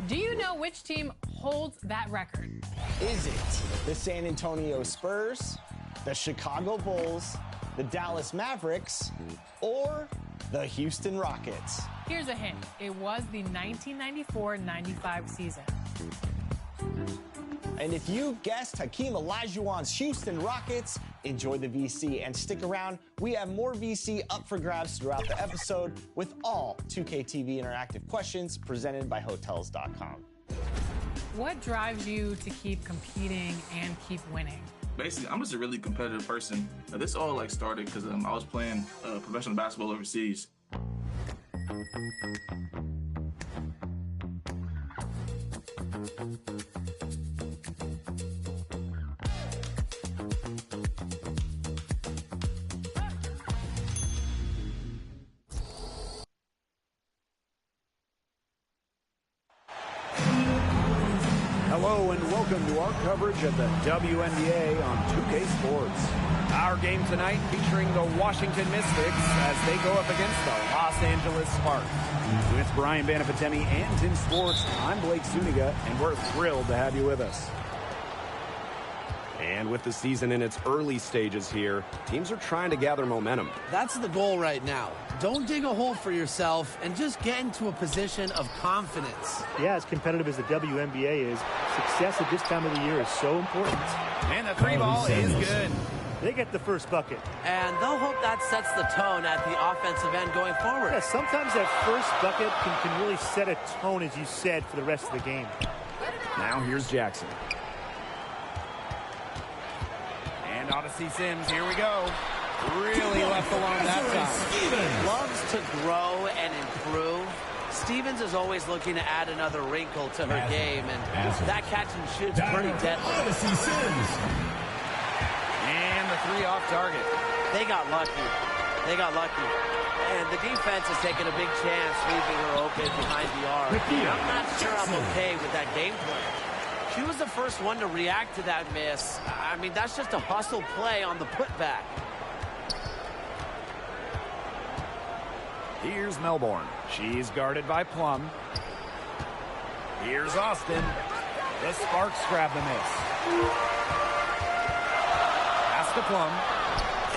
Do you know which team holds that record? Is it the San Antonio Spurs, the Chicago Bulls, the Dallas Mavericks, or the Houston Rockets? Here's a hint. It was the 1994-95 season. And if you guessed Hakeem Olajuwon's Houston Rockets, enjoy the VC and stick around. We have more VC up for grabs throughout the episode with all 2K TV interactive questions presented by Hotels.com. What drives you to keep competing and keep winning? Basically, I'm just a really competitive person. This all started because I was playing professional basketball overseas. Hello and welcome to our coverage of the Wnba on 2K Sports. Our game tonight featuring the Washington Mystics as they go up against the Los Angeles Sparks. With Brian Banapatemi and Tim Sports, I'm Blake Zuniga, and we're thrilled to have you with us. And with the season in its early stages here, teams are trying to gather momentum. That's the goal right now. Don't dig a hole for yourself and just get into a position of confidence. Yeah, as competitive as the WNBA is, success at this time of the year is so important. And the three ball is good. They get the first bucket. And they'll hope that sets the tone at the offensive end going forward. Yeah, sometimes that first bucket can really set a tone, as you said, for the rest of the game. Now here's Jackson. And Odyssey Sims, here we go. Really left alone that time. Loves to grow and improve. Stevens is always looking to add another wrinkle to her game, and that catch and shoot's pretty deadly. And the three off target. They got lucky. They got lucky. And the defense is taking a big chance, leaving her open behind the arc. I'm not sure I'm okay with that game plan. She was the first one to react to that miss. I mean, that's just a hustle play on the putback. Here's Melbourne. She's guarded by Plum. Here's Austin. The Sparks grab the miss. Pass to Plum.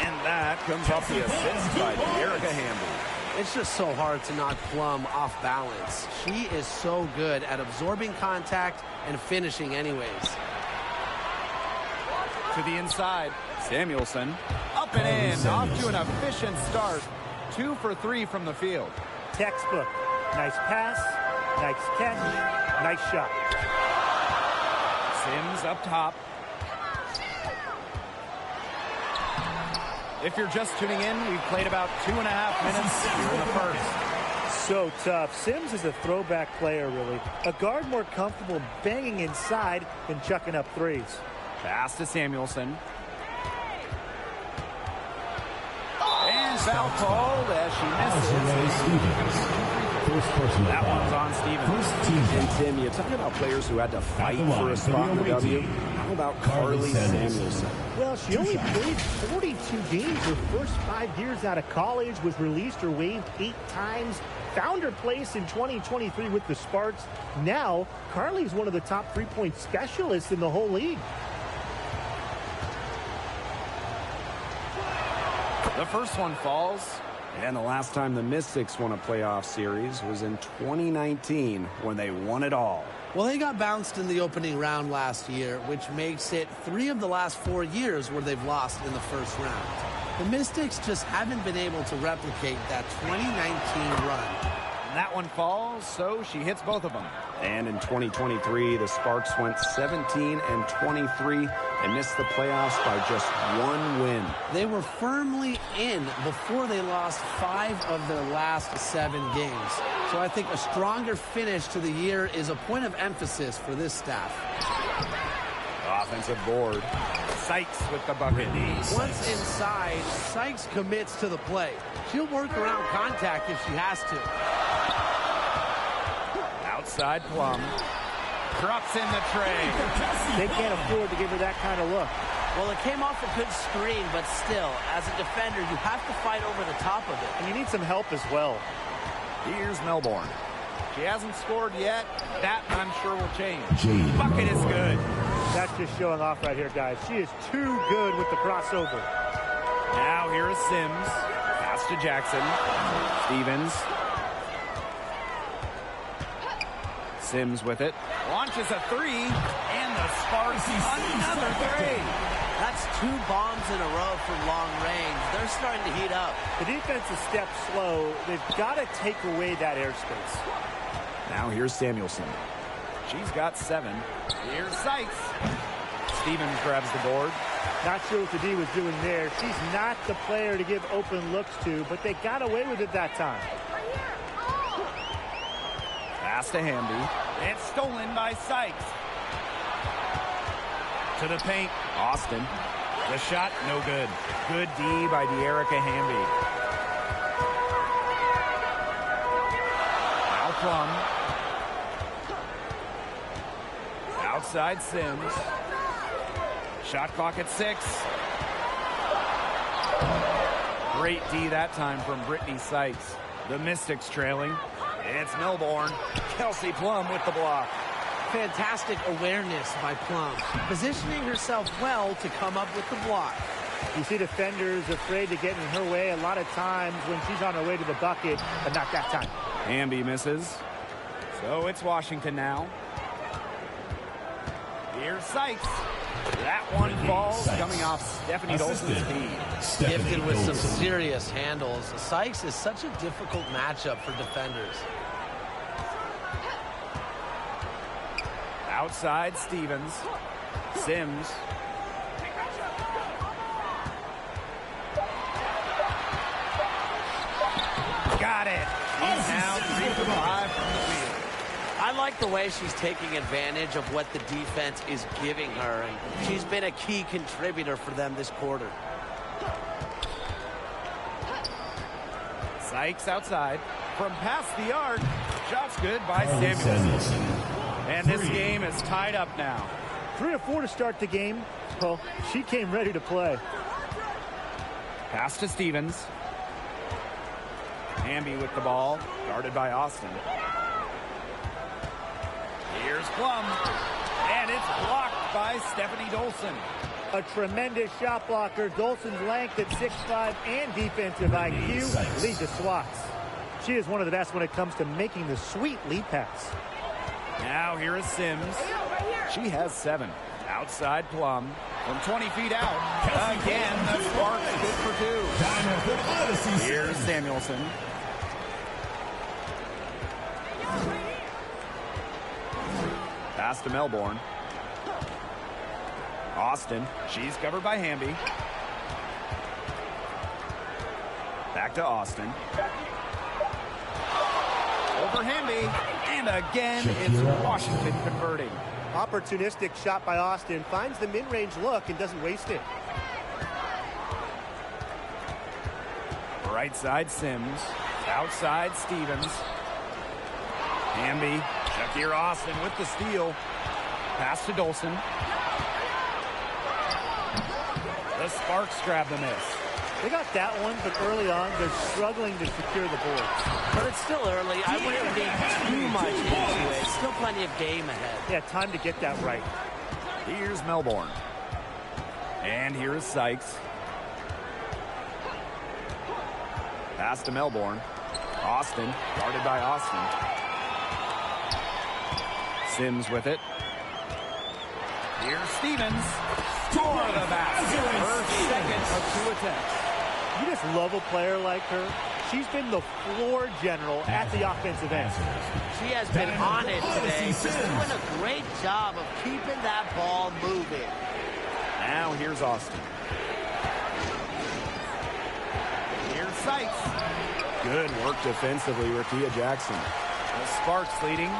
And that comes off the assist by Erica Hamby. It's just so hard to knock Plum off balance. She is so good at absorbing contact and finishing anyways. To the inside, Samuelson. Up and in, off to an efficient start. 2 for 3 from the field. Textbook. Nice pass, nice catch, nice shot. Sims up top. If you're just tuning in, we've played about 2.5 minutes here in the first. So tough. Sims is a throwback player, really. A guard more comfortable banging inside than chucking up threes. Pass to Samuelson. And foul called as she misses. That one's on Stevens. And Tim, you talk about players who had to fight for a spot in the W. How about Carly Samuelson? Well, she only played 42 games her first 5 years out of college, was released or waived 8 times, found her place in 2023 with the Sparks. Now, Carly's one of the top three-point specialists in the whole league. The first one falls. And the last time the Mystics won a playoff series was in 2019 when they won it all. Well, they got bounced in the opening round last year, which makes it 3 of the last 4 years where they've lost in the first round. The Mystics just haven't been able to replicate that 2019 run. And that one falls, so she hits both of them. And in 2023, the Sparks went 17 and 23 and missed the playoffs by just 1 win. They were firmly in before they lost 5 of their last 7 games. So I think a stronger finish to the year is a point of emphasis for this staff. Offensive board. Sykes with the bucket. Once inside, Sykes commits to the play. She'll work around contact if she has to. Outside Plum. Drops in the tray. They can't afford to give her that kind of look. Well, it came off a good screen, but still, as a defender, you have to fight over the top of it. And you need some help as well. Here's Melbourne. She hasn't scored yet. That, I'm sure, will change. Bucket is good. That's just showing off right here, guys. She is too good with the crossover. Now here is Sims. Pass to Jackson. Stevens. Sims with it. Launches a three. And the Sparks another three. That's 2 bombs in a row from long range. They're starting to heat up. The defense is stepped slow. They've got to take away that airspace. Now here's Samuelson. She's got 7. Here's Sykes. Stevens grabs the board. Not sure what the D was doing there. She's not the player to give open looks to, but they got away with it that time. Pass to Hamby. It's stolen by Sykes. To the paint. Austin. The shot, no good. Good D by De'Erica Hamby. Now Plum. Outside Sims. Shot clock at 6. Great D that time from Brittany Sykes. The Mystics trailing. It's Melbourne. Kelsey Plum with the block. Fantastic awareness by Plum, positioning herself well to come up with the block. You see defenders afraid to get in her way a lot of times when she's on her way to the bucket, but not that time. Hamby misses. So it's Washington now. Here's Sykes. That one falls coming off Stephanie Dolson's feed. Gifted with some serious handles. Sykes is such a difficult matchup for defenders. Outside Stevens. Sims. Got it. He's now 3 for 5 from the field. I like the way she's taking advantage of what the defense is giving her, and she's been a key contributor for them this quarter. Sykes outside. From past the arc. Shot's good by Samuelson. And this game is tied up now. 3 or 4 to start the game. Well, she came ready to play. Pass to Stevens. Hamby with the ball. Guarded by Austin. Here's Plum. And it's blocked by Stephanie Dolson. A tremendous shot blocker. Dolson's length at 6'5" and defensive IQ lead to swats. She is one of the best when it comes to making the sweet lead pass. Now here is Sims. She has 7. Outside Plum. From 20 feet out. Again, the Sparks good for 2. Here's Samuelson. Pass to Melbourne. Austin. She's covered by Hamby. Back to Austin. Over Hamby. And again, it's Washington converting. Opportunistic shot by Austin. Finds the mid-range look and doesn't waste it. Right side Sims. Outside Stevens. Hamby. Shakir Austin with the steal. Pass to Dolson. The Sparks grab the miss. They got that one, but early on, they're struggling to secure the boards. But it's still early. I wouldn't read too much into it. Still plenty of game ahead. Yeah, time to get that right. Here's Melbourne. And here is Sykes. Pass to Melbourne. Austin, guarded by Austin. Sims with it. Here's Stevens. For the basket. Her second of 2 attempts. You just love a player like her. She's been the floor general at the offensive end. She has been on it today. She's doing a great job of keeping that ball moving. Now here's Austin. Here's Sykes. Good work defensively, Rakia Jackson. The Sparks leading,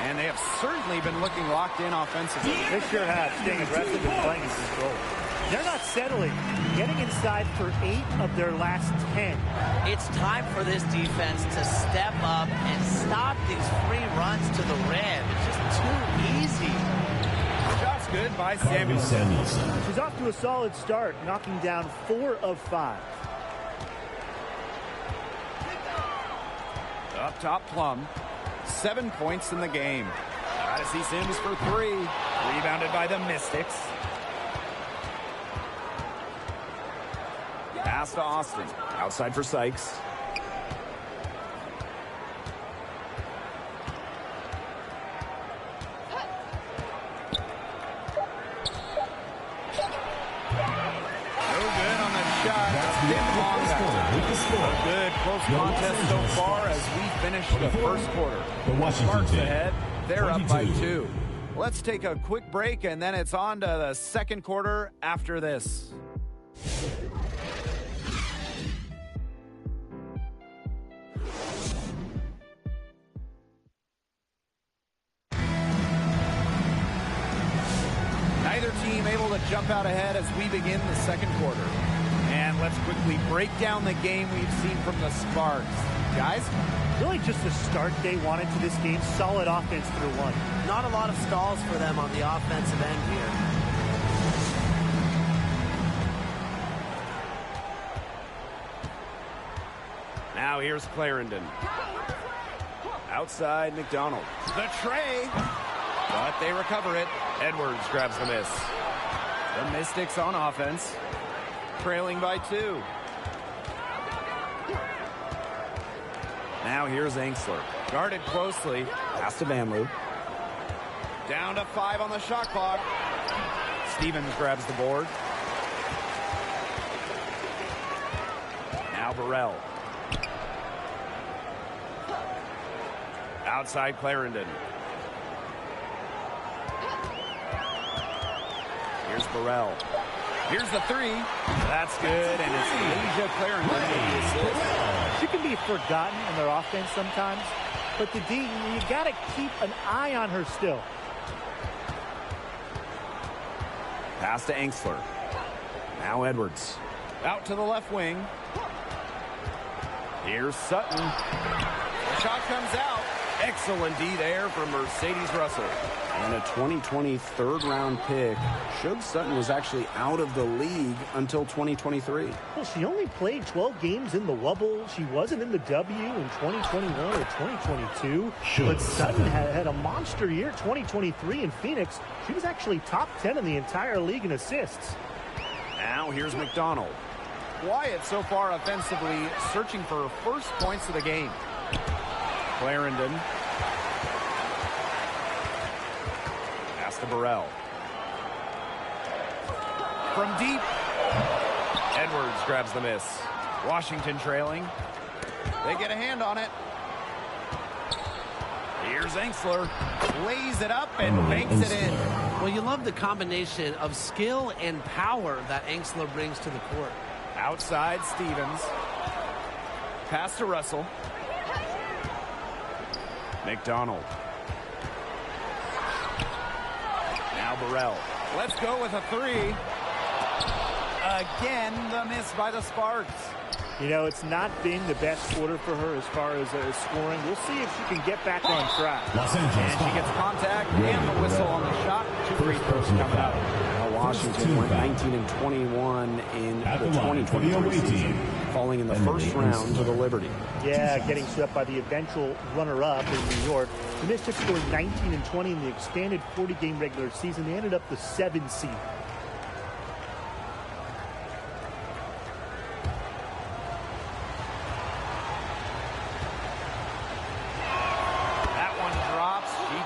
and they have certainly been looking locked in offensively. They sure have, staying aggressive and playing in control. They're not settling, getting inside for 8 of their last 10. It's time for this defense to step up and stop these free runs to the rim. It's just too easy. Shot's good by Samuelson. She's off to a solid start, knocking down 4 of 5. Up top, Plum. 7 points in the game. Odyssey Sims for 3. Rebounded by the Mystics. Pass to Austin. Outside for Sykes. A good close contest so far as we finish the first quarter. The Sparks ahead. They're up by 2. Let's take a quick break, and then it's on to the second quarter after this. Neither team able to jump out ahead as we begin the second quarter. And let's quickly break down the game we've seen from the Sparks. Guys? Really just the start they wanted to this game. Solid offense through one. Not a lot of stalls for them on the offensive end here. Now here's Clarendon. Outside McDonald. The tray. But they recover it. Edwards grabs the miss. The Mystics on offense. Trailing by 2. Now here's Angsler. Guarded closely. Pass to Vanloo. Down to 5 on the shot clock. Stevens grabs the board. Now Burrell. Outside Clarendon. Here's Burrell. Here's the 3. That's good, and it's Asia Clarendon with the assist. She can be forgotten in their offense sometimes, but the D, you got to keep an eye on her still. Pass to Angsler. Now Edwards. Out to the left wing. Here's Sutton. The shot comes out. Excellent D there from Mercedes Russell. And a 2020 third-round pick. Showed Sutton was actually out of the league until 2023. Well, she only played 12 games in the Wubble. She wasn't in the W in 2021 or 2022. But Sutton had a monster year, 2023 in Phoenix. She was actually top 10 in the entire league in assists. Now here's McDonald. Wyatt so far offensively searching for first points of the game. Clarendon. Pass to Burrell. From deep. Edwards grabs the miss. Washington trailing. They get a hand on it. Here's Angsler. Lays it up and banks it in. Well, you love the combination of skill and power that Angsler brings to the court. Outside Stevens. Pass to Russell. McDonald. Now Burrell. Let's go with a 3. Again, the miss by the Sparks. You know, it's not been the best quarter for her as far as scoring. We'll see if she can get back on track. And she gets contact and the whistle on the shot. 2 free throws coming out. Now Washington went 19 and 21 in the 2023 season, falling in the first round to the Liberty. Yeah, getting swept by the eventual runner-up in New York. The Mystics scored 19 and 20 in the expanded 40-game regular season. They ended up the 7th seed.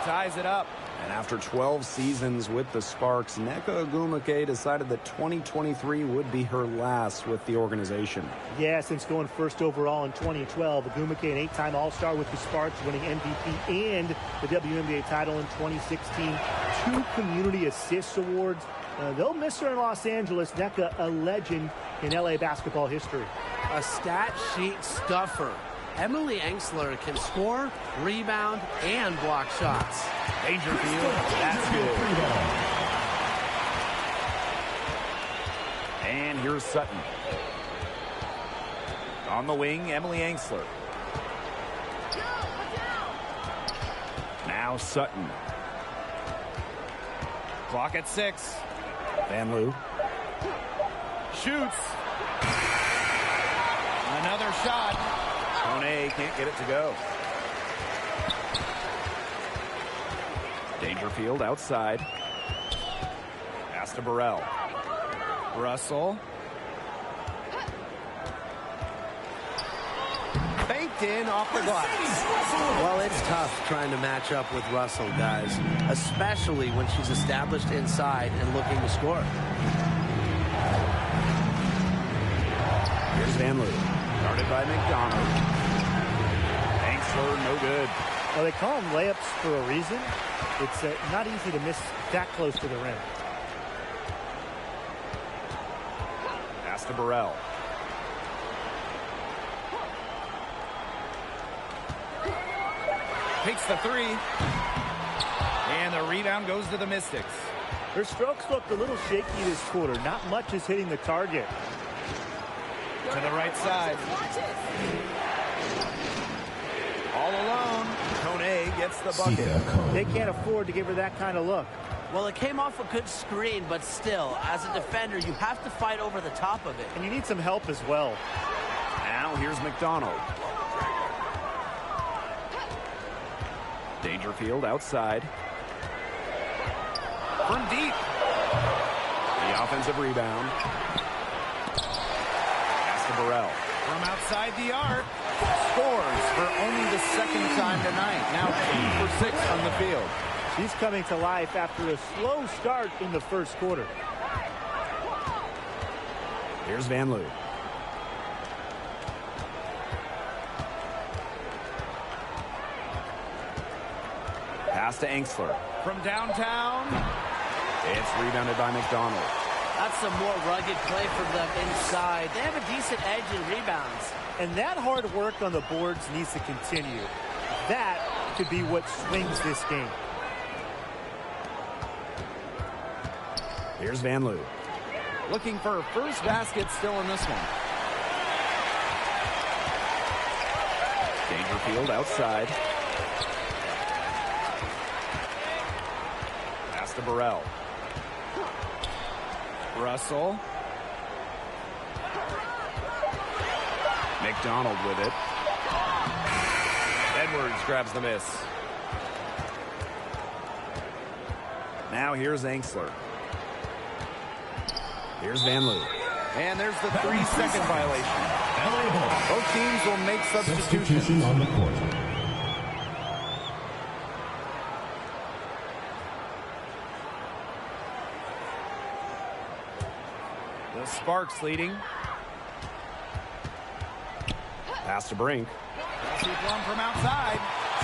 Ties it up. And after 12 seasons with the Sparks, Nneka Ogwumike decided that 2023 would be her last with the organization. Yeah, since going first overall in 2012, Ogwumike, an 8-time All-Star with the Sparks, winning MVP and the WNBA title in 2016. 2 community assists awards. They'll miss her in Los Angeles. Nneka, a legend in LA basketball history. A stat sheet stuffer. Emily Angsler can score, rebound, and block shots. Dangerfield, that's good. And here's Sutton. On the wing, Emily Angsler. Now Sutton. Clock at 6. Vanloo. Shoots. Another shot. Monet can't get it to go. Dangerfield outside. Pass to Burrell. Russell. Baked in off the glass. Well, it's tough trying to match up with Russell, guys, especially when she's established inside and looking to score. Here's Van Loo. Guarded by McDonald. Angsler, no good. Well, they call them layups for a reason. It's not easy to miss that close to the rim. Pass to Burrell. Takes the three. And the rebound goes to the Mystics. Her strokes looked a little shaky this quarter. Not much is hitting the target. To the right side. All alone. Kone gets the bucket. They can't afford to give her that kind of look. Well, it came off a good screen, but still, as a defender, you have to fight over the top of it. And you need some help as well. Now here's McDonald. Dangerfield outside. From deep. The offensive rebound. Pass to Burrell. From outside the arc. Scores for only the second time tonight. Now 2 for 6 from the field. She's coming to life after a slow start in the first quarter. Here's Van Loo. Pass to Angsler. From downtown. It's rebounded by McDonald. That's some more rugged play from them inside. They have a decent edge in rebounds. And that hard work on the boards needs to continue. That could be what swings this game. Here's Van Loo. Looking for her first basket still in this one. Dangerfield outside. Pass to Burrell. Russell. McDonald with it. Edwards grabs the miss. Now here's Angsler. Here's Van Loo. And there's the 3-second violation. Both teams will make substitutions. On the court. The Sparks leading. Pass to Brink. Kelsey Plum from outside.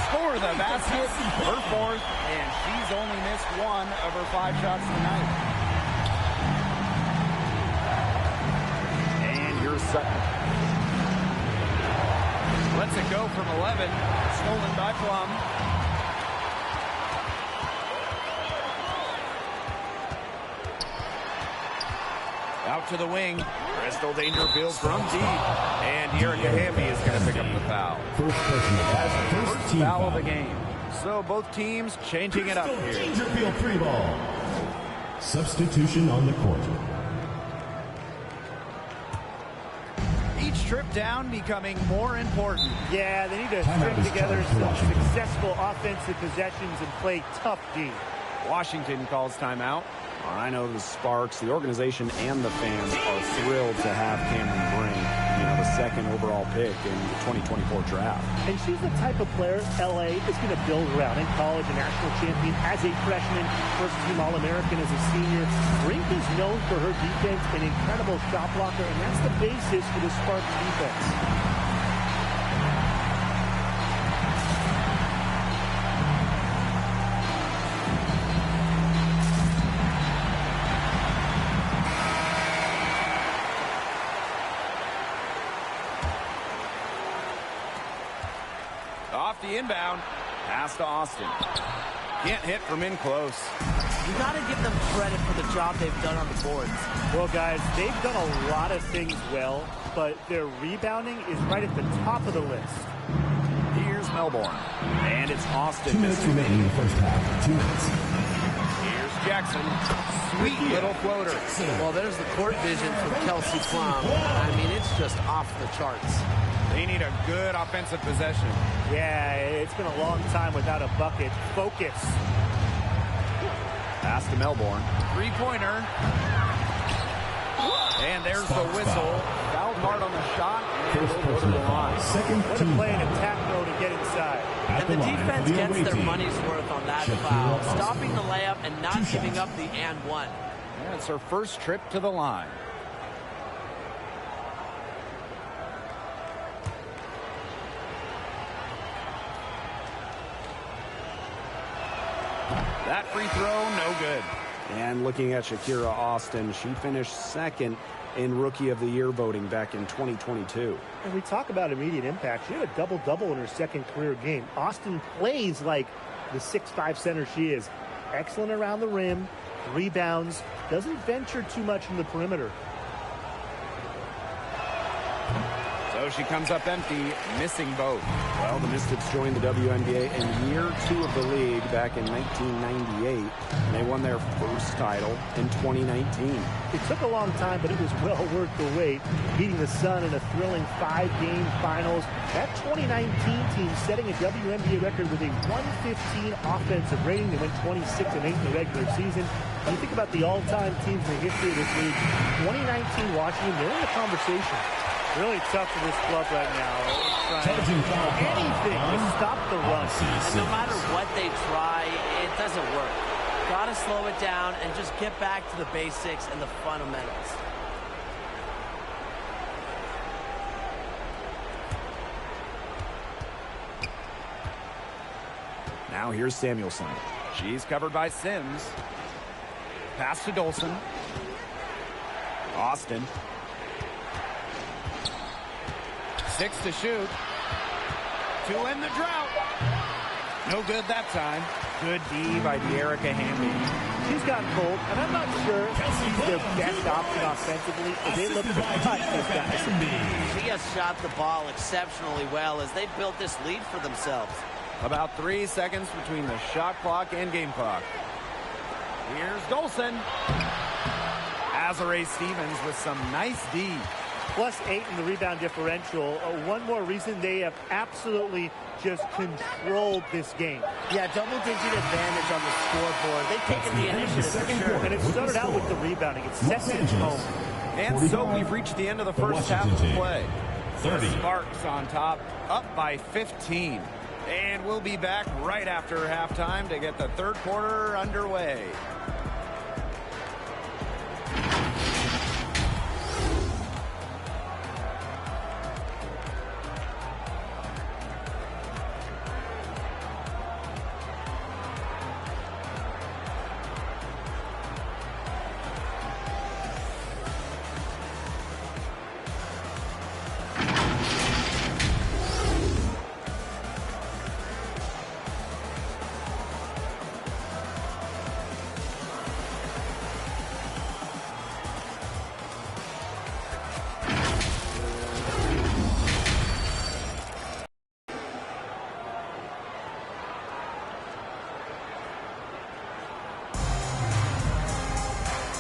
Score the basket. Her fourth. And she's only missed 1 of her 5 shots tonight. And here's Sutton. Lets it go from 11. Stolen by Plum. Out to the wing. Crystal Dangerfield from deep. And Erica Hamby is going to pick up the foul. First foul of the game. So both teams changing it up here. Dangerfield 3 ball. Substitution on the court. Each trip down becoming more important. Yeah, they need to string together some successful offensive possessions and play tough D. Washington calls timeout. I know the Sparks, the organization, and the fans are thrilled to have Cameron Brink, the second overall pick in the 2024 draft. And she's the type of player LA is going to build around. In college, a national champion as a freshman, first-team All-American as a senior. Brink is known for her defense, an incredible shot blocker, and that's the basis for the Sparks defense. Off the inbound. Pass to Austin. Can't hit from in close. You got to give them credit for the job they've done on the boards. Well, guys, they've done a lot of things well, but their rebounding is right at the top of the list. Here's Melbourne. And it's Austin. 2 minutes remaining in the first half. 2 minutes. Here's Jackson. Sweet little floater. Well, there's the court vision from Kelsey Plum. I mean, it's just off the charts. They need a good offensive possession. Yeah, it's been a long time without a bucket. Focus. Pass to Melbourne. Three-pointer. And there's the whistle. Fouled hard on the shot. And First will go to personal the foul. line. Second What a team play in foul. attack mode to get inside. At And the line defense for the gets away their team. money's worth on that Shakira foul, Austin. stopping the layup and not 2 giving shots. up the and one. And it's her first trip to the line. That free throw, no good. And looking at Shakira Austin, she finished second in Rookie of the Year voting back in 2022. And we talk about immediate impact. She had a double-double in her second career game. Austin plays like the 6'5" center she is. Excellent around the rim, rebounds, doesn't venture too much from the perimeter. So she comes up empty, missing both. Well, the Mystics joined the WNBA in year 2 of the league back in 1998. And they won their first title in 2019. It took a long time, but it was well worth the wait, beating the Sun in a thrilling 5-game finals. That 2019 team setting a WNBA record with a 115 offensive rating. They went 26-8 in the regular season. When you think about the all-time teams in the history of this league, 2019 Washington, they're in the conversation. Really tough for this club right now. Charging foul. Anything to stop the run. And no matter what they try, it doesn't work. Gotta slow it down and just get back to the basics and the fundamentals. Now here's Samuelson. She's covered by Sims. Pass to Dolson. Austin. 6 to shoot. To end the drought. No good that time. Good D by De'Erica Hamby. She's gotten cold, and I'm not sure she's their best option offensively, but they look to cut this guy. She has shot the ball exceptionally well as they built this lead for themselves. About 3 seconds between the shot clock and game clock. Here's Dolson. Azare Stevens with some nice D. +8 in the rebound differential. One more reason they have absolutely just controlled this game. Yeah, double-digit advantage on the scoreboard. They've taken the initiative for sure. And it started out with the rebounding. It sets the tone. And so we've reached the end of the first half of play. 30. Sparks on top, up by 15. And we'll be back right after halftime to get the third quarter underway.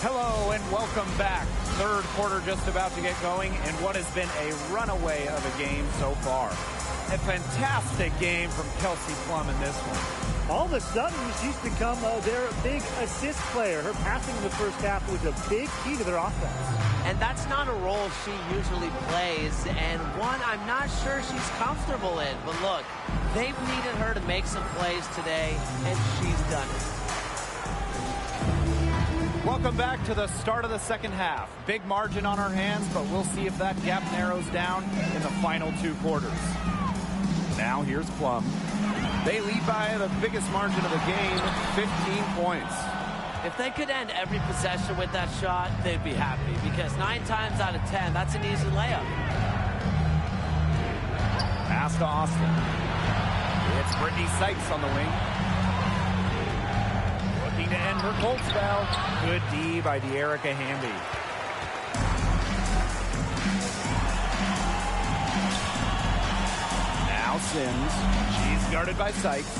Hello and welcome back. Third quarter just about to get going in what has been a runaway of a game so far. A fantastic game from Kelsey Plum in this one. All of a sudden, she's become their big assist player. Her passing in the first half was a big key to their offense. And that's not a role she usually plays, and one I'm not sure she's comfortable in. But look, they've needed her to make some plays today, and she's done it. Welcome back to the start of the second half. Big margin on our hands, but we'll see if that gap narrows down in the final 2 quarters. Now here's Plum. They lead by the biggest margin of the game, 15 points. If they could end every possession with that shot, they'd be happy, because 9 times out of 10, that's an easy layup. Pass to Austin. It's Brittany Sykes on the wing. Looking to end her cold spell. Good D by De'Erica Hamby. Now Sims. She's guarded by Sykes.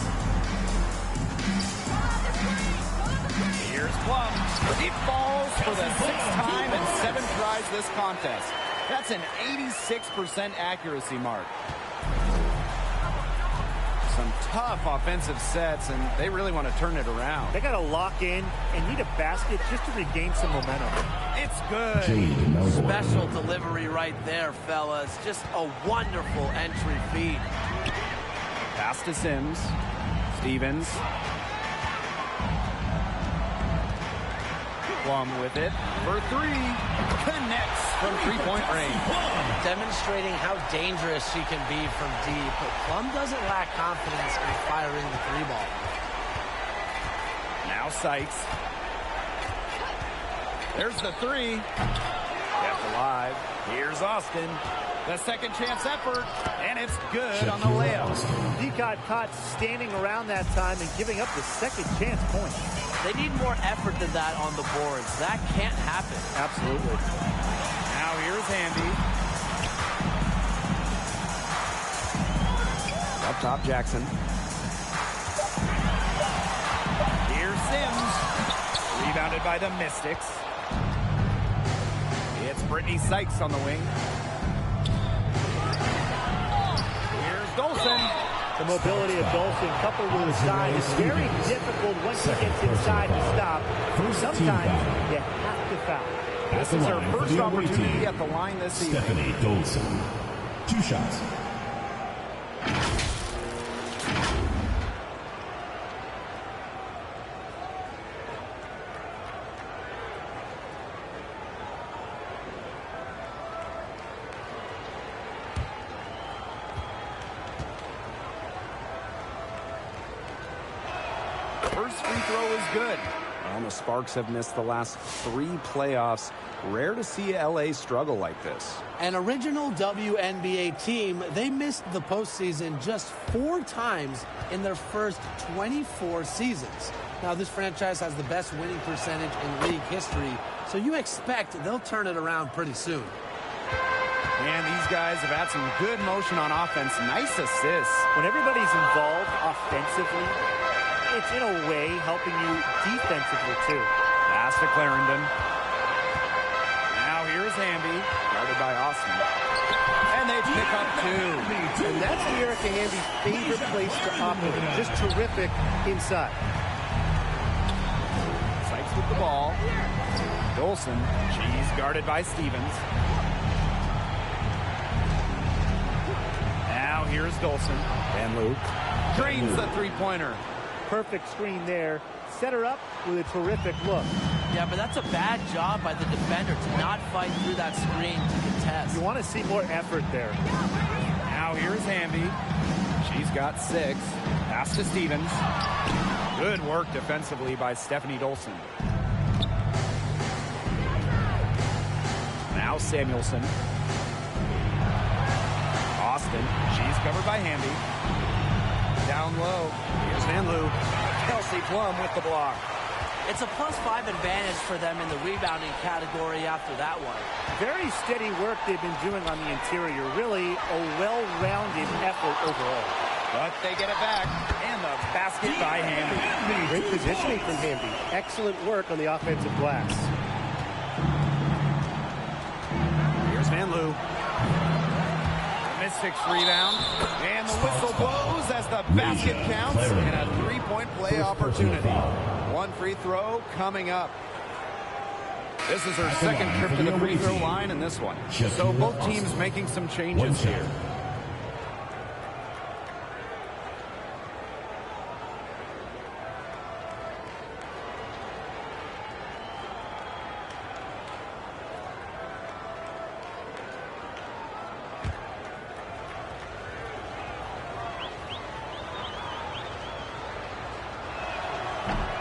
Here's Plum. He falls for the 6th time in 7 tries this contest. That's an 86% accuracy mark. Some tough offensive sets, and they really want to turn it around. They got to lock in and need a basket just to regain some momentum. It's good. Special delivery right there, fellas. Just a wonderful entry feed. Pass to Sims. Stevens. Plum with it for three. Connects from three-point range. Demonstrating how dangerous she can be from deep, but Plum doesn't lack confidence in firing the three ball. Now Sykes. There's the three. Kept alive. Here's Austin. The second chance effort, and it's good on the layup. He got caught standing around that time and giving up the second chance point. They need more effort than that on the boards. That can't happen. Absolutely. Now here's Hamby. Up top, Jackson. Here's Sims. Rebounded by the Mystics. It's Brittany Sykes on the wing. Here's Dolson. The mobility of Dolson coupled with his size is very difficult once he gets inside to stop. Sometimes you have to foul. This is her first opportunity at the line this season. Stephanie Dolson. 2 shots. First free throw is good. Well, the Sparks have missed the last 3 playoffs. Rare to see LA struggle like this. An original WNBA team, they missed the postseason just 4 times in their first 24 seasons. Now, this franchise has the best winning percentage in league history, so you expect they'll turn it around pretty soon. And these guys have had some good motion on offense. Nice assists. When everybody's involved offensively, it's in a way helping you defensively too. Pass to Clarendon. Now here's Hamby, guarded by Austin. And they pick up 2. And that's Erica Hamby's favorite place to operate. Just terrific inside. Sykes with the ball. Dolson, she's guarded by Stevens. Now here's Dolson. Van Luke drains the three-pointer. Perfect screen there. Set her up with a terrific look. Yeah, but that's a bad job by the defender to not fight through that screen to contest. You want to see more effort there. Now here's Hamby. She's got 6. Pass to Stevens. Good work defensively by Stephanie Dolson. Now Samuelson. Austin. She's covered by Hamby. Down low. Here's Van Loo. Kelsey Plum with the block. It's a +5 advantage for them in the rebounding category after that one. Very steady work they've been doing on the interior. Really a well-rounded effort overall. But they get it back. And the basket by Hamby. Great positioning from Hamby. Excellent work on the offensive glass. Here's Van Loo. Mystics rebound. And the whistle blows as the basket counts. And a 3-point play opportunity. 1 free throw coming up. This is her second trip to the free throw line in this one. So both teams making some changes here.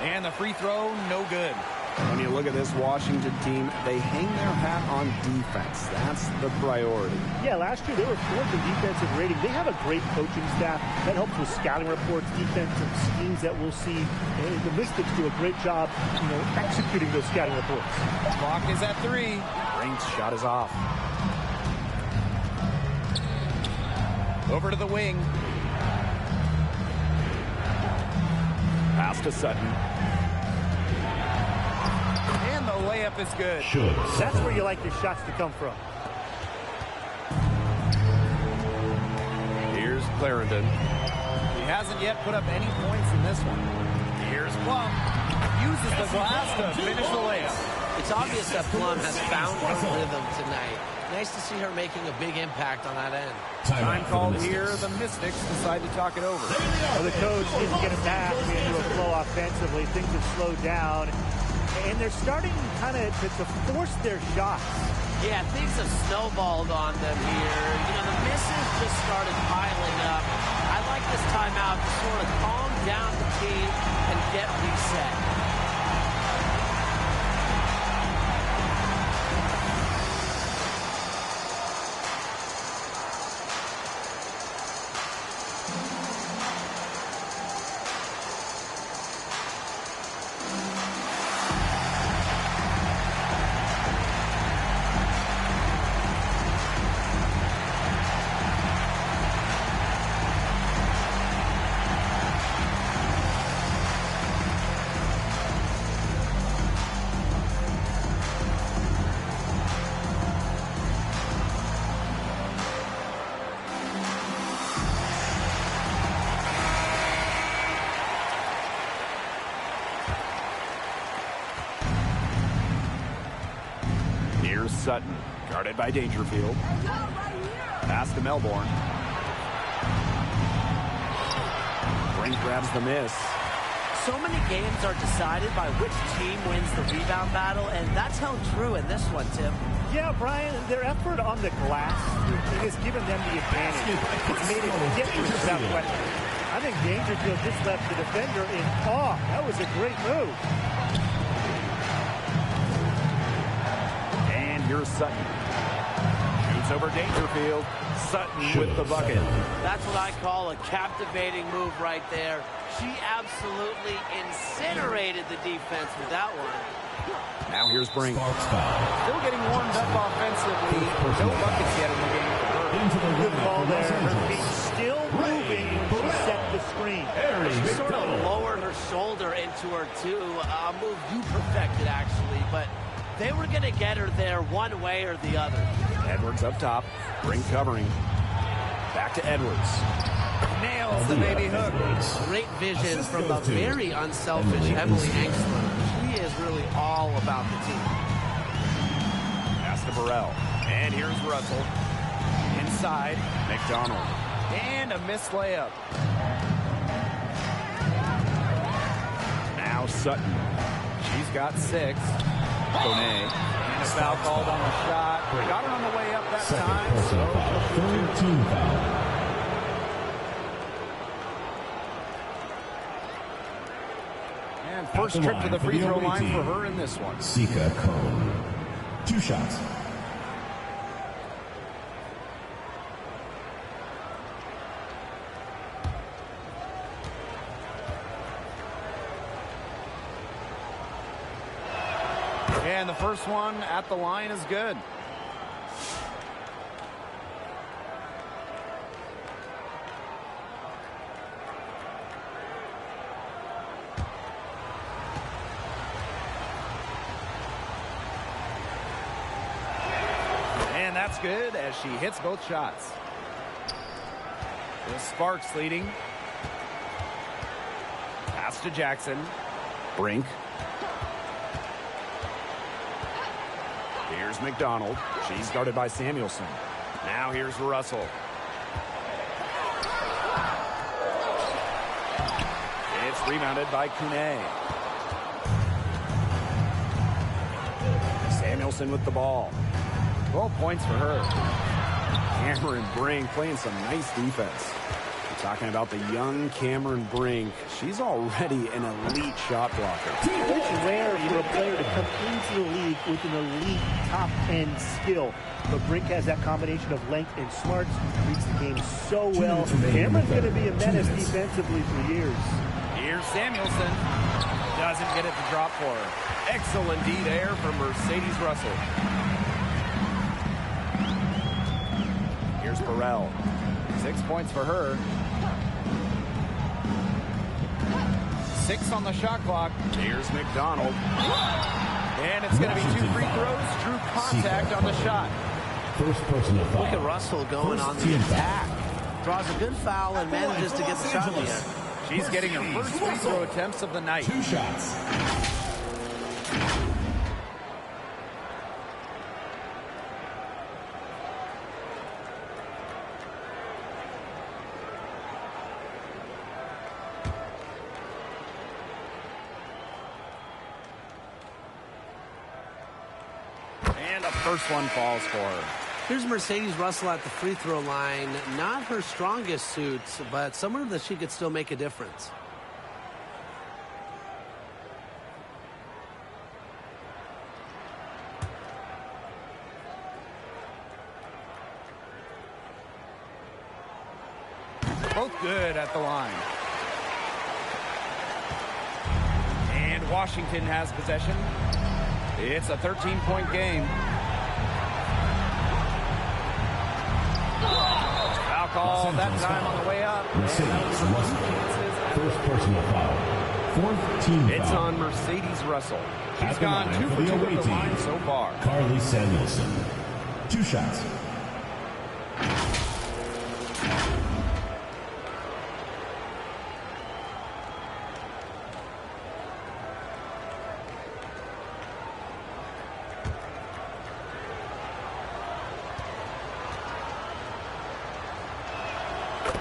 And the free throw, no good. When you look at this Washington team, they hang their hat on defense. That's the priority. Yeah, last year they were 4th in defensive rating. They have a great coaching staff that helps with scouting reports, defensive schemes that we'll see. And the Mystics do a great job, executing those scouting reports. Clock is at 3. Rain's shot is off. Over to the wing. Pass to Sutton. And the layup is good. That's where you like your shots to come from. Here's Clarendon. hasn't yet put up any points in this one. Here's Plum. Uses the glass to finish the layup. It's obvious that Plum has found her rhythm tonight. Nice to see her making a big impact on that end. Time called here. The Mystics decide to talk it over. Well, the coach didn't get it back into a flow offensively. Things have slowed down. And they're starting kind of to force their shots. Yeah, things have snowballed on them here. You know, the misses just started piling up. I like this timeout to sort of calm down the team and get reset. Sutton, guarded by Dangerfield. Pass to Melbourne. Brink grabs the miss. So many games are decided by which team wins the rebound battle, and that's held true in this one, Tim. Yeah, Brian, their effort on the glass has given them the advantage. It's made it different without question. I think Dangerfield just left the defender in awe. That was a great move. Here's Sutton. Shoots over Dangerfield. Sutton with the bucket. That's what I call a captivating move right there. She absolutely incinerated the defense with that one. Now here's Brink. Still getting warmed up offensively. No buckets yet in the game for her. Good ball there. Her feet still moving when she set the screen. She sort of lowered her shoulder into her, too. A move you perfected, actually, but they were going to get her there one way or the other. Edwards up top. Brink covering. Back to Edwards. Nails the baby hook. Great vision from a very unselfish Emily Engstler. She is really all about the team. Pass to Burrell. And here's Russell. Inside, McDonald. And a missed layup. Now Sutton. She's got 6. Bonet. And a foul called on the shot. Got her on the way up that time. So 13 foul. And first trip to the free throw line for her in this one. Sika Cone. 2 shots. And the first one at the line is good. And that's good as she hits both shots. The Sparks leading. Pass to Jackson. Brink. Here's McDonald. She's guarded by Samuelson. Now here's Russell. It's rebounded by Kune. Samuelson with the ball. 12 points for her. Cameron Brink playing some nice defense. We're talking about the young Cameron Brink. She's already an elite shot blocker. It's rare for a player to come into the league with an elite top-end skill. But Brink has that combination of length and smarts, reads the game so well. Cameron's going to be a menace defensively for years. Here's Samuelson. Doesn't get it to drop for her. Excellent D there from Mercedes Russell. Here's Burrell. 6 points for her. 6 on the shot clock. Here's McDonald. And it's going to be 2 free throws. Drew contact on the shot. First personal foul. Look at Russell going on the attack. Draws a good foul and manages to get the shot in the end. She's getting her first free throw attempts of the night. 2 shots. And the first one falls for her. Here's Mercedes Russell at the free throw line. Not her strongest suits, but somewhere that she could still make a difference. Both good at the line. And Washington has possession. It's a 13-point game. Foul call that time on the way up. Mercedes Russell. First personal foul. Fourth team foul. It's on Mercedes Russell. She's At the gone line 2 for for the 2 at away the team. line so far. Carly Samuelson. 2 shots.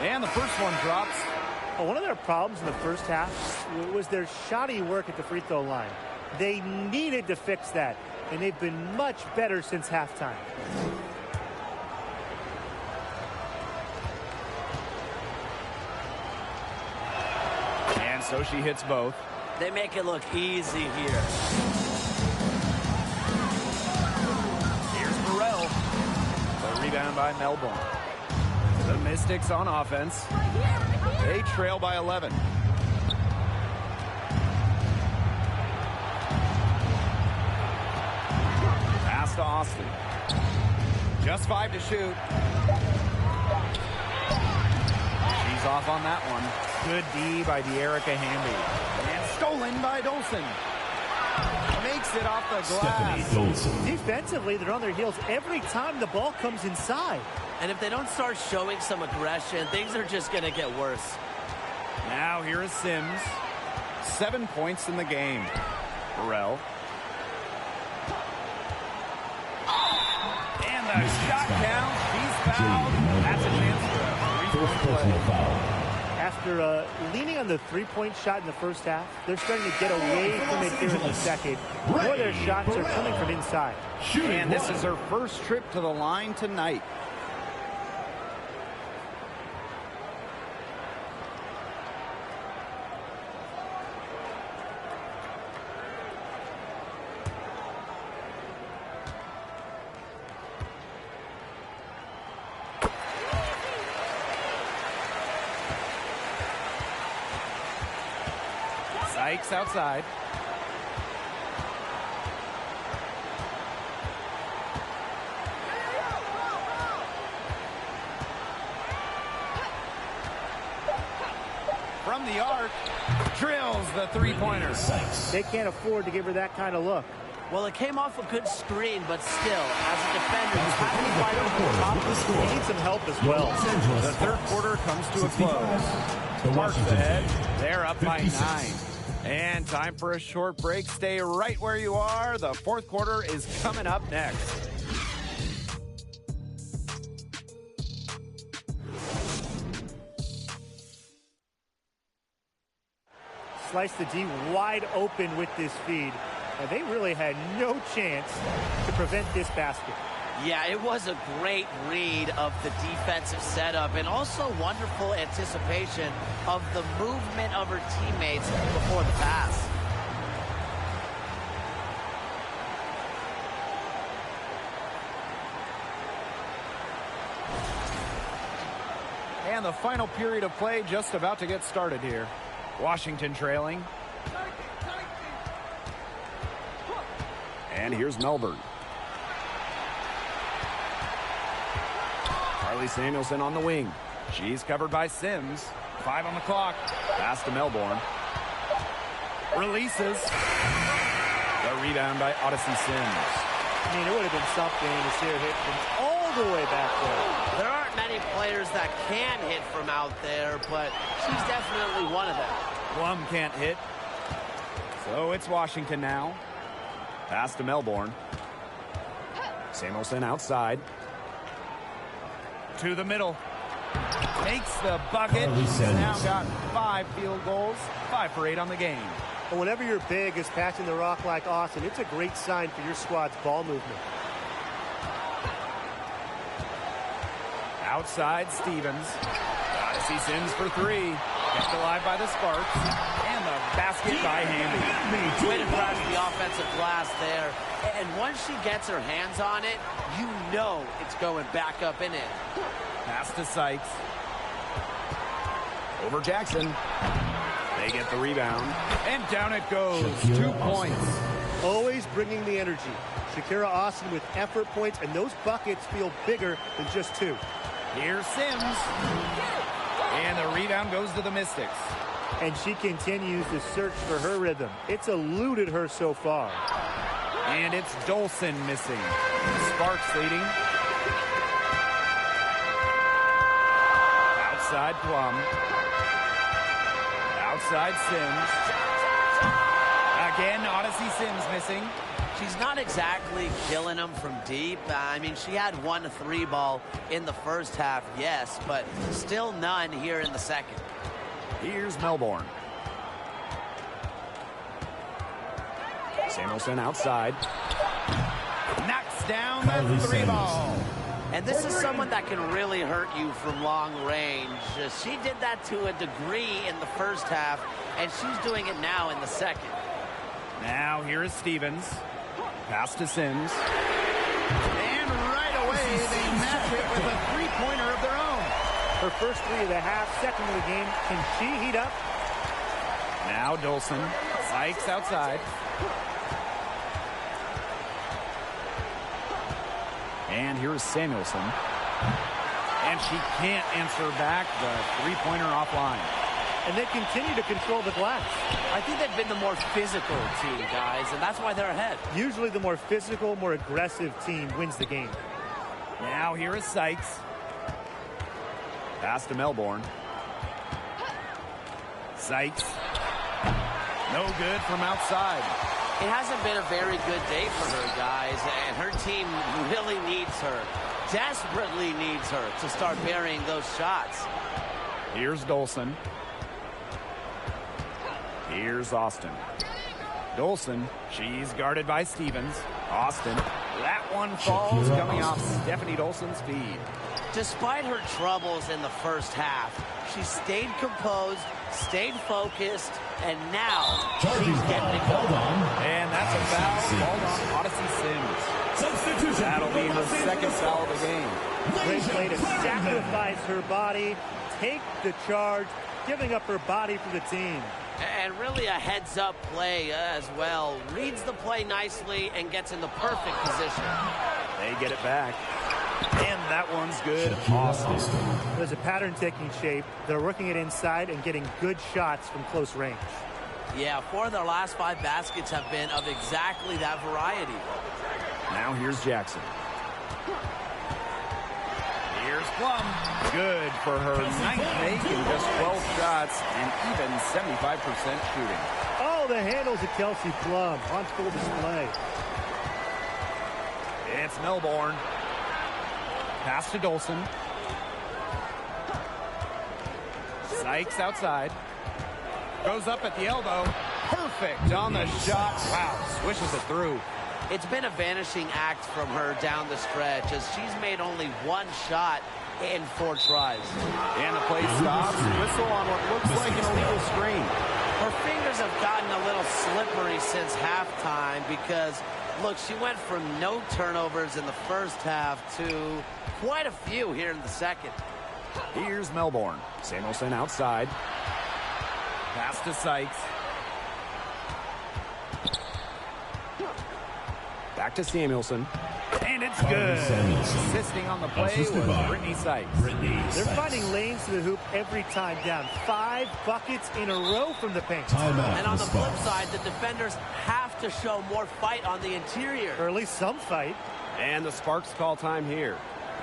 And the first one drops. Well, one of their problems in the first half was their shoddy work at the free throw line. They needed to fix that, and they've been much better since halftime. And so she hits both. They make it look easy here. Here's Burrell. The rebound by Melbourne. The Mystics on offense. They trail by 11. Pass to Austin. Just 5 to shoot. She's off on that one. Good D by De'Erica Hamby. And stolen by Dolson. Makes it off the Stephanie glass. Dolson. Defensively, they're on their heels every time the ball comes inside. And if they don't start showing some aggression, things are just going to get worse. Now here is Sims. 7 points in the game. Burrell. And the shot count. She's fouled. That's a chance for a First three-point personal play. foul. After leaning on the three-point shot in the first half, they're starting to get away from it here in the second. More of their shots are coming from inside. And this is her first trip to the line tonight. Sykes outside. From the arc, drills the three-pointer. They can't afford to give her that kind of look. Well, it came off a good screen, but still, as a defender, you have to fight over the top of the score. They need some help as well. The third quarter comes to a close. Sparks ahead. They're up by 9. And time for a short break. Stay right where you are. The fourth quarter is coming up next. Slice the D wide open with this feed. They really had no chance to prevent this basket. Yeah, it was a great read of the defensive setup and also wonderful anticipation of the movement of her teammates before the pass. And the final period of play just about to get started here. Washington trailing. And here's Melbourne. Carly Samuelson on the wing. She's covered by Sims. 5 on the clock. Pass to Melbourne. Releases. The rebound by Odyssey Sims. I mean, it would have been something to see her hit from all the way back there. There aren't many players that can hit from out there, but she's definitely one of them. Plum can't hit. So it's Washington now. Pass to Melbourne. Samuelson outside. To the middle. Makes the bucket. He's now got 5 field goals. 5 for 8 on the game. And whenever you're big is passing the rock like Austin, it's a great sign for your squad's ball movement. Outside Stevens. Odyssey Sims for 3. Kept alive by the Sparks. And the basket by Hamby. Way to crash the offensive glass there. And once she gets her hands on it, you know it's going back up in it. Pass to Sykes. Over Jackson. They get the rebound. And down it goes. 2 points. Always bringing the energy. Shakira Austin with effort points, and those buckets feel bigger than just 2. Here's Sims. And the rebound goes to the Mystics. And she continues to search for her rhythm. It's eluded her so far. And it's Dolson missing. Sparks leading. Outside Plum. Outside Sims. Again, Odyssey Sims missing. She's not exactly killing them from deep. I mean, she had 1 3 ball in the first half, yes, but still none here in the second. Here's Melbourne. Samuelson outside. Knocks down the 3 ball. And this is someone that can really hurt you from long range. She did that to a degree in the first half, and she's doing it now in the second. Now here is Stevens. Pass to Sims. And right away, they match it with a 3-pointer of their own. Her first 3 of the half, second of the game. Can she heat up? Now Dolson. Sykes outside. And here is Samuelson. And she can't answer back the 3-pointer offline. And they continue to control the glass. I think they've been the more physical team, guys, and that's why they're ahead. Usually the more physical, more aggressive team wins the game. Now here is Sykes. Pass to Melbourne. Sykes. No good from outside. It hasn't been a very good day for her, guys, and her team really needs her, desperately needs her to start burying those shots. Here's Dolson. Here's Austin. Dolson, she's guarded by Stevens. Austin, that one falls coming off Stephanie Dolson's feed. Despite her troubles in the first half, she stayed composed, stayed focused, and now she's getting it going. And that's a foul called on Odyssey Sims. That'll be her second foul of the game. Great play to sacrifice her body, take the charge, giving up her body for the team. And really a heads-up play as well. Reads the play nicely and gets in the perfect position. They get it back. And that one's good. Austin. There's a pattern taking shape. They're working it inside and getting good shots from close range. Yeah, 4 of their last 5 baskets have been of exactly that variety. Now here's Jackson. Here's Plum. Good for her 9th make and just 12 shots and even 75% shooting. Oh, the handles of Kelsey Plum on full display. It's Melbourne. Pass to Dolson. Sykes outside. Goes up at the elbow. Perfect on the shot. Wow, swishes it through. It's been a vanishing act from her down the stretch as she's made only 1 shot in 4 tries. And the play stops. Whistle on what looks like an illegal screen. Her fingers have gotten a little slippery since halftime because, look, she went from no turnovers in the first half to quite a few here in the second. Here's Melbourne. Samuelson outside. Pass to Sykes. Back to Samuelson. And it's good. Assisting on the play was Brittany Sykes. They're finding lanes to the hoop every time down. 5 buckets in a row from the paint. And on the flip side, the defenders have to show more fight on the interior. Or at least some fight. And the Sparks call time here.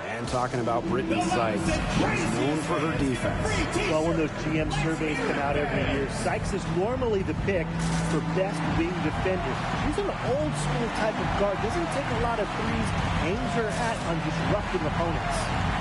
And talking about Brittany Sykes, she's known for her defense. Well, when those GM surveys come out every year, Sykes is normally the pick for best wing defender. She's an old school type of guard, doesn't take a lot of threes, aims her hat on disrupting opponents.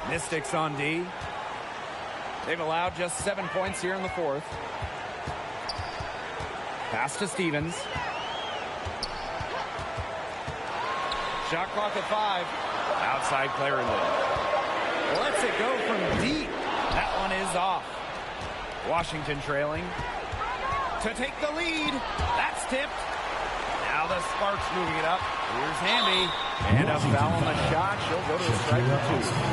Mystics on D. They've allowed just 7 points here in the fourth. Pass to Stevens. Shot clock at 5. Outside Clarendon. Lets it go from deep. That one is off. Washington trailing. To take the lead. That's tipped. Now the Sparks moving it up. Here's Hamby. And a foul on the shot. She'll go to a strike for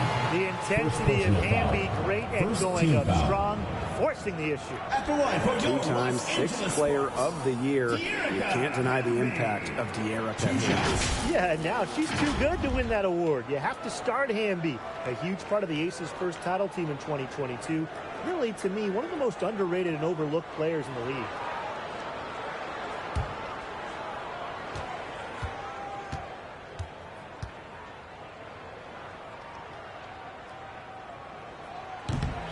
2. The intensity of Hamby, great and going up strong, forcing the issue. 2-time sixth player of the year. You can't deny the impact of De'Erica Hamby. Yeah, now she's too good to win that award. You have to start Hamby. A huge part of the Aces' first title team in 2022. Really, to me, one of the most underrated and overlooked players in the league.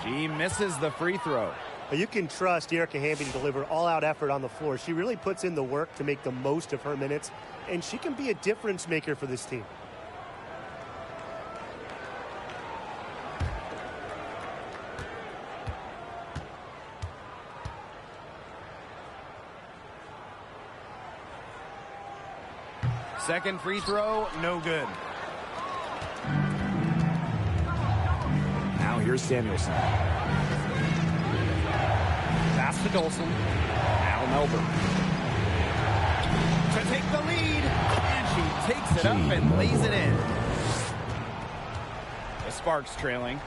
She misses the free throw. You can trust De'Erica Hamby to deliver all-out effort on the floor. She really puts in the work to make the most of her minutes, and she can be a difference maker for this team. Second free throw, no good. Now here's Samuelson. Pass to Dolson. Now Melbourne. To take the lead. And she takes it up and lays it in. The Sparks trailing.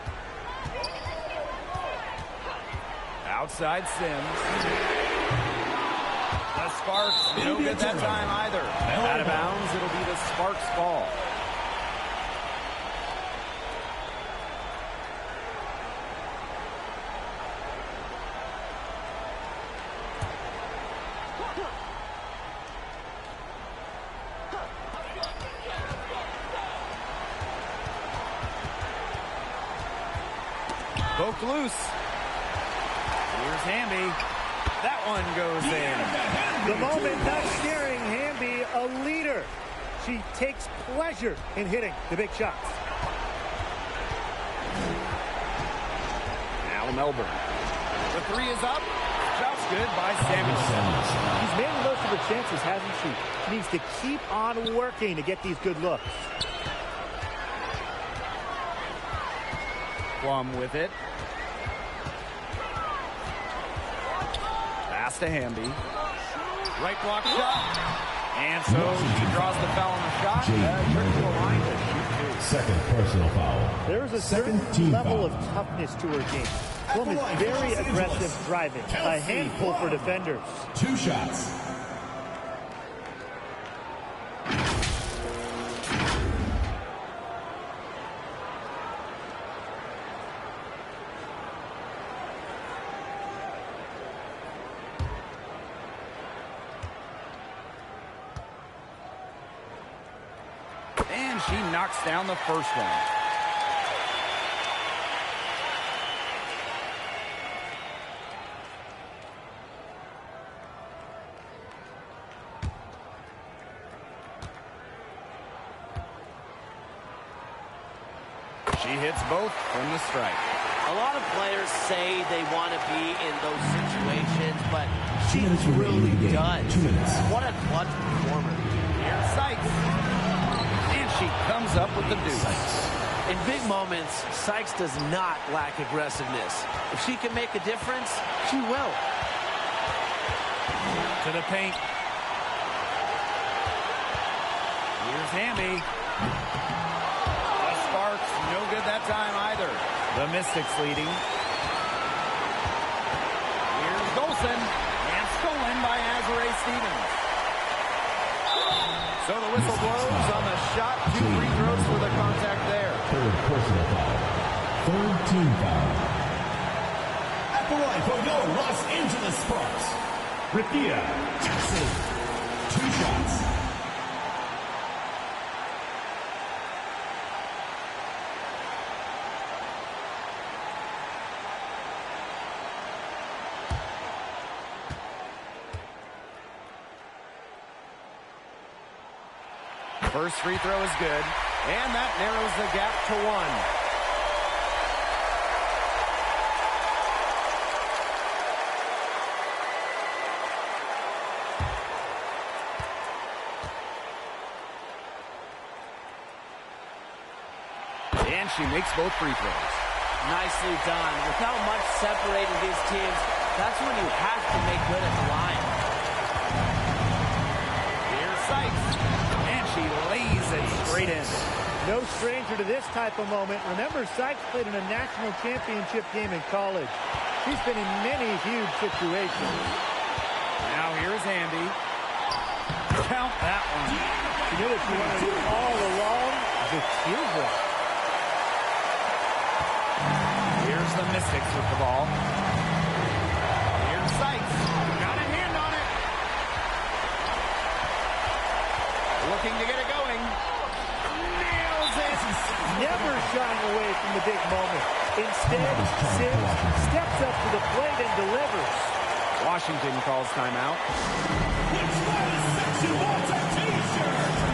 Outside Sims. The Sparks, no good that time either. Out of bounds, it'll be the Sparks ball. Poked loose. Here's Hamby. That one goes in. The moment not steering, Hamby, a leader. She takes pleasure in hitting the big shots. Now Melbourne. The three is up. Shot's good by Samuelson. She's made most of her chances, hasn't she? She needs to keep on working to get these good looks. Plum with it. Pass to Hamby. Right block shot. And so she draws the foul on the shot. Turns to the line to shoot 2. Second personal foul. There's a certain level of toughness to her game. Plum is very aggressive driving. A handful for defenders. 2 shots. And she knocks down the first one. She hits both from the strike. A lot of players say they want to be in those situations, but she really does. 2 minutes. What a clutch performer. Here's Sykes. And she comes up with the deuce. In big moments, Sykes does not lack aggressiveness. If she can make a difference, she will. To the paint. Here's Hamby. The Sparks, no good that time either. The Mystics leading. Here's Golson. And stolen by Azurá Stevens. So the whistle blows on the shot. 2 free throws for the contact there. 3rd personal foul. 3rd team foul. At the line for your Los Angeles Sparks, Wnba Jackson. 2 shots. First free throw is good, and that narrows the gap to 1. And she makes both free throws. Nicely done. Without much separating these teams, that's when you have to make good at the line. Here's Sykes. She lays it straight in. No stranger to this type of moment. Remember, Sykes played in a national championship game in college. She's been in many huge situations. Now here's Hamby. Count that one. She knew what she wanted to do all along. Just steal one. Here's the Mystics with the ball. Here's Sykes. Got a hand on it. Looking to get it going. Nails it. Never shying away from the big moment. Instead, Sims steps up to the plate and delivers. Washington calls timeout. Which one section wants a t-shirt?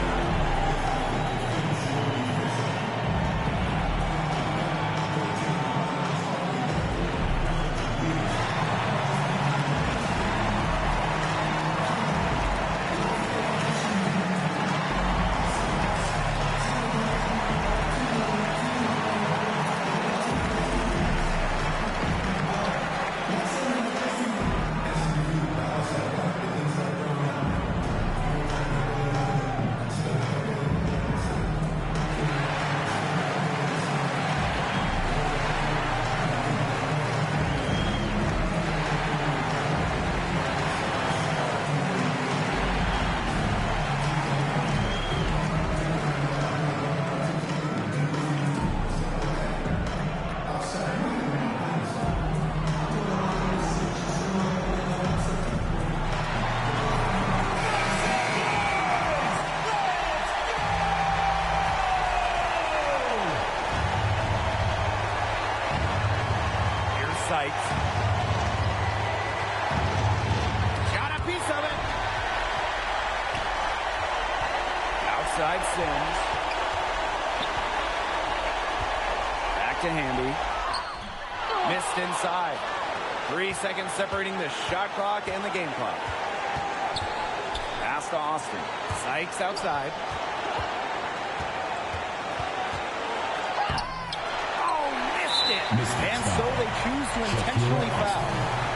Sykes. Got a piece of it. Outside Sims. Back to Hamby. Missed inside. 3 seconds separating the shot clock and the game clock. Pass to Austin. Sykes outside. And so they choose to intentionally foul.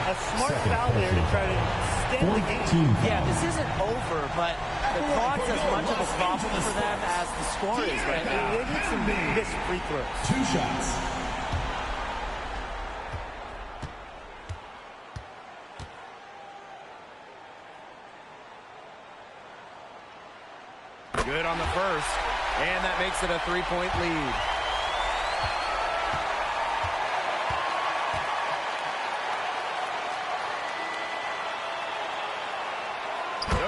A smart foul there to try to extend the game. Yeah, this isn't over, but the clock's as much of a problem for them as the score is right now. They need some missed free throws. 2 shots. Good on the first, and that makes it a 3-point lead.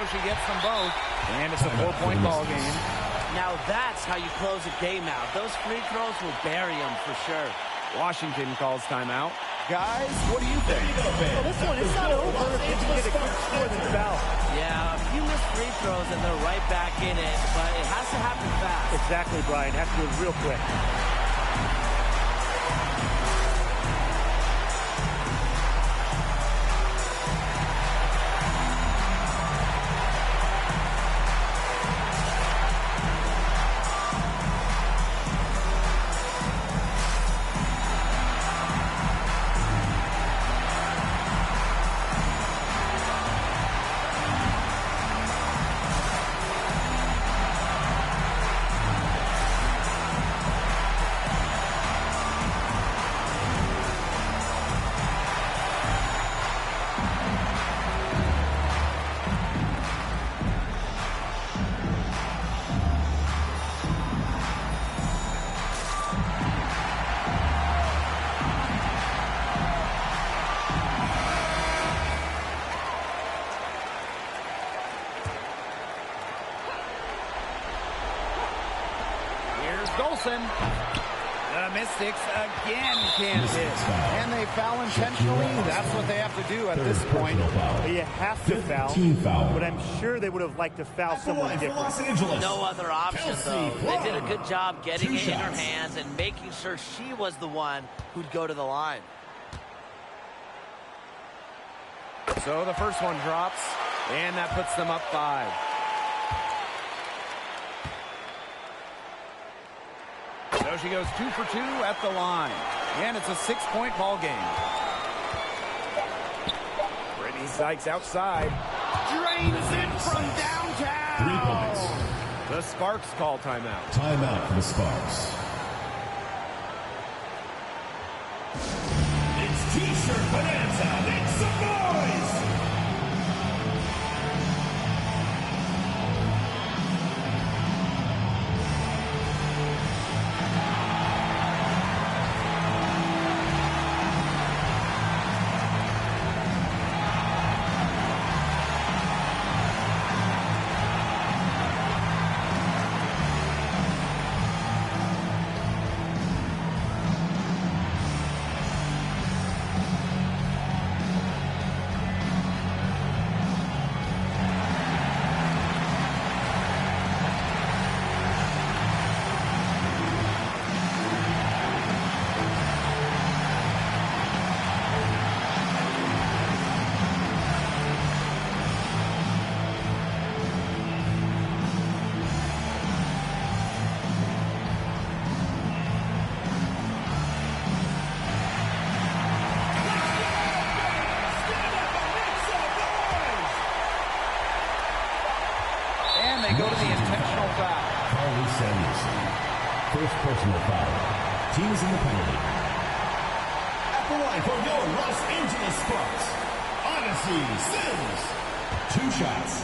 She gets them both, and it's a 4-point ball game. Now that's how you close a game out. Those free throws will bury them for sure. Washington calls timeout. Guys, what do you think? Well, this one is not over if you can get a quick score than foul. Yeah, a few missed free throws and they're right back in it, but it has to happen fast. Exactly, Brian. Has to do it real quick. Golson. The Mystics again can't hit. And they foul intentionally. That's what they have to do at this point. Well, you have to foul, but I'm sure they would have liked to foul someone different. No other option, though. They did a good job getting it in her hands and making sure she was the one who'd go to the line. So the first one drops, and that puts them up 5. So she goes 2 for 2 at the line. And it's a 6-point ball game. Brittany Sykes outside. Drains it from downtown. 3 points. The Sparks call timeout. Timeout for the Sparks. It's T-shirt bonanza. Make some noise. They go to the intentional foul. Carly Samuelson. First personal foul. Team is in the penalty. At the line for your Los Angeles Sparks, Odyssey Sims. 2 shots.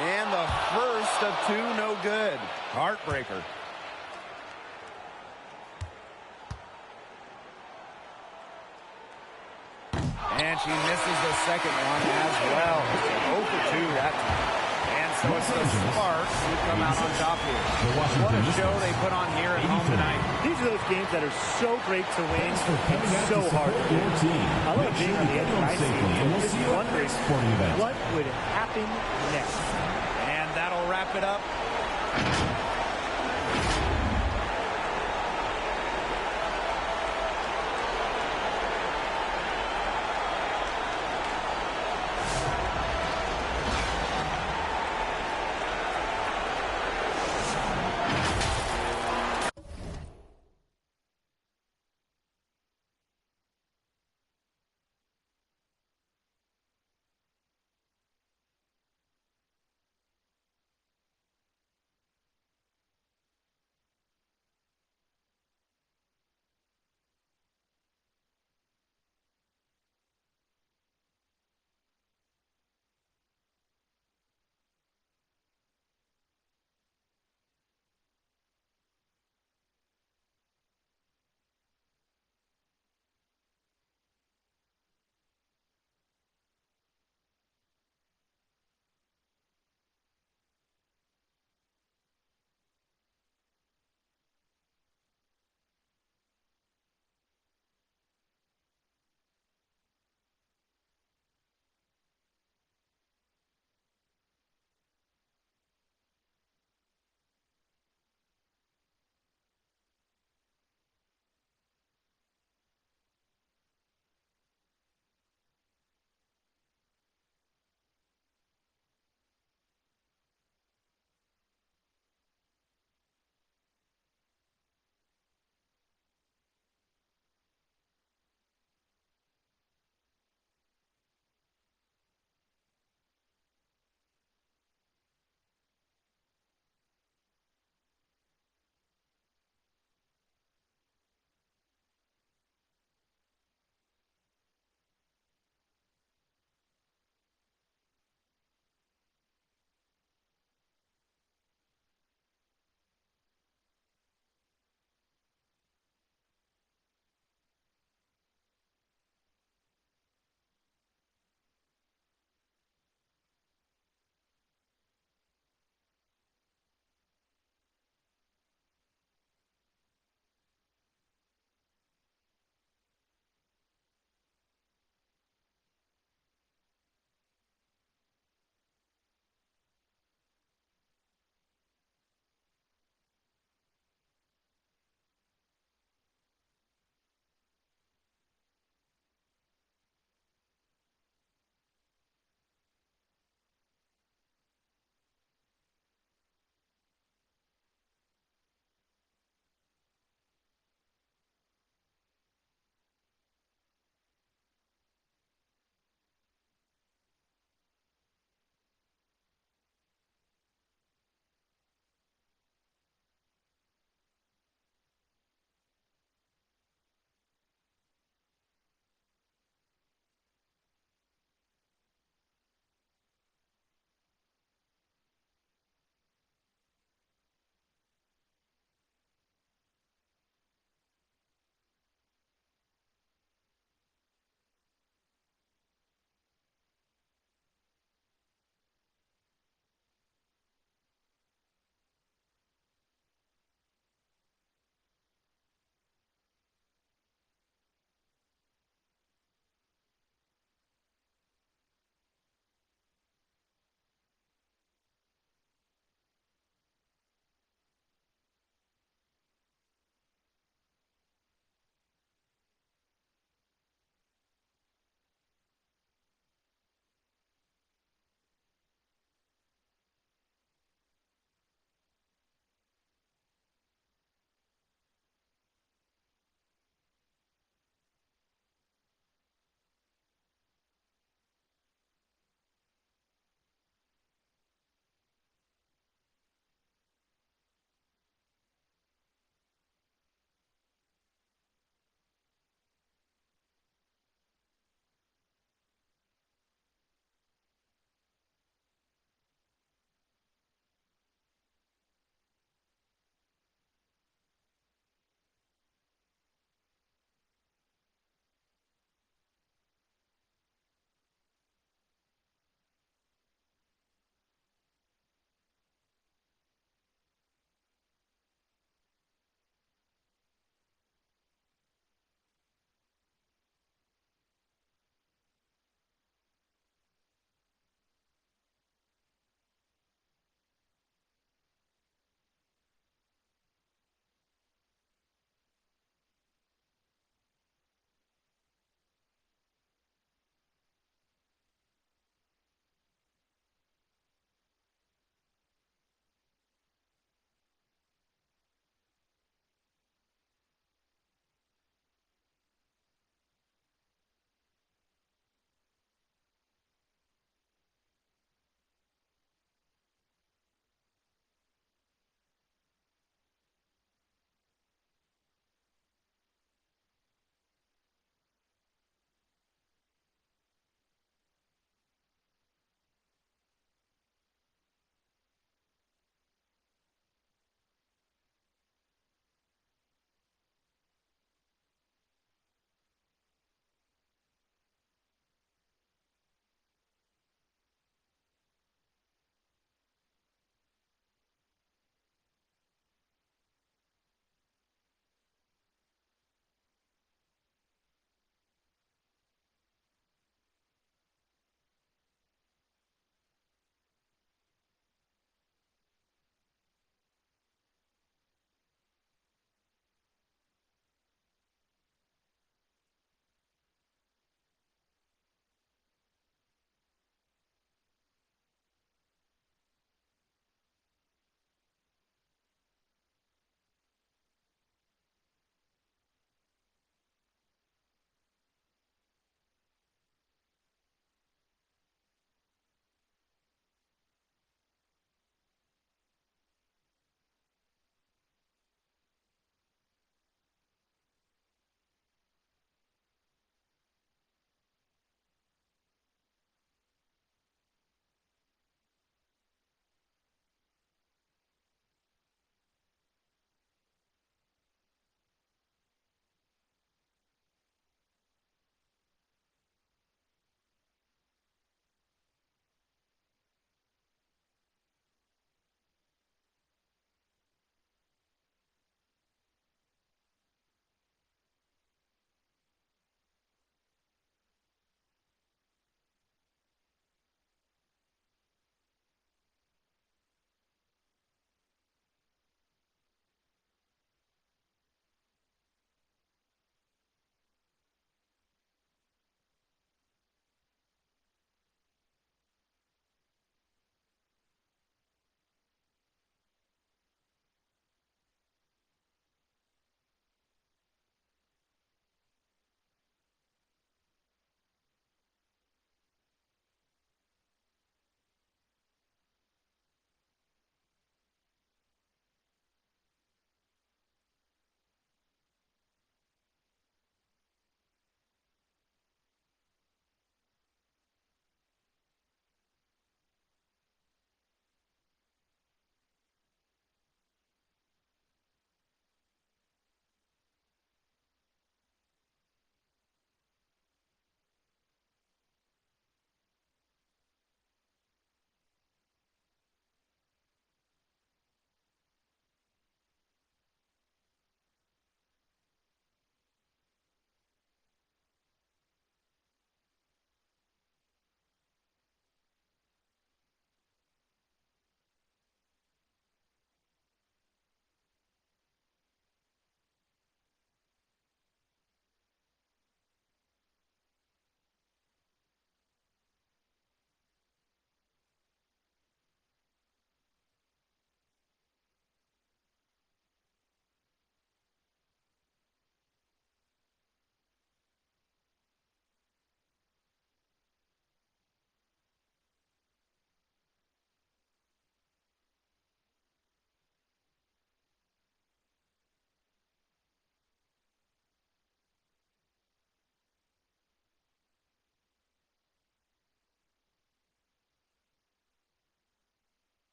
And the first of 2, no good. Heartbreaker. And she misses the second one as well. 0 for 2 that time. And so it's the Sparks who come out on top here. What a show they put on here at home tonight. These are those games that are so great to win and so hard to win. I love being on the edge of my seat and just wondering what would happen next. And that'll wrap it up.